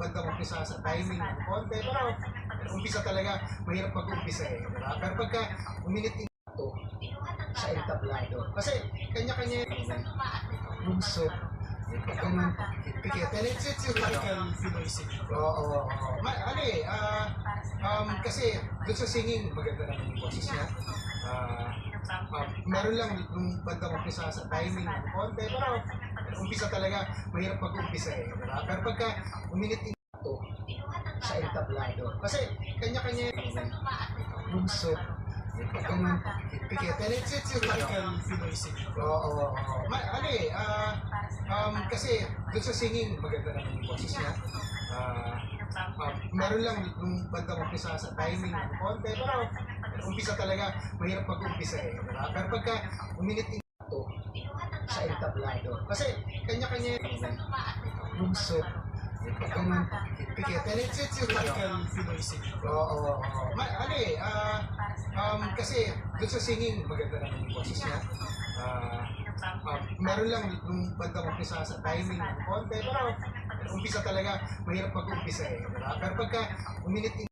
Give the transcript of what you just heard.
bandang umpisa sa timing ng konti, pero umpisa talaga, mahirap mag-umpisa eh, diba? Pero pagka uminit ito sa entablado, kasi kanya-kanya yung so, ganun, pikit. And it's yung Typical Pinoy singing. oo. Ano eh, kasi doon sa singing, maganda naman yung boses niya. Meron lang yung bandang umpisa sa timing ng konti, pero umpisa talaga, mahirap mag-umpisa eh, diba? Pero pagka uminit ito sa entablado, kasi kanya-kanya yung so, ganun, pikit. And it's yung Typical Pinoy singing. oo. Ano eh, kasi doon sa singing, maganda naman yung boses niya. Meron lang yung bandang umpisa sa timing ng konti, pero umpisa talaga, mahirap mag-umpisa eh, diba? Pero pagka uminit ito sa entablado, kasi kanya-kanya yung so, ganun, pikit. And it's yung Typical Pinoy singing. oo. Ano eh, kasi doon sa singing, maganda naman yung boses niya. Meron lang yung bandang umpisa sa timing ng konti, pero umpisa talaga, mahirap mag-umpisa eh, diba? Pero pagka uminit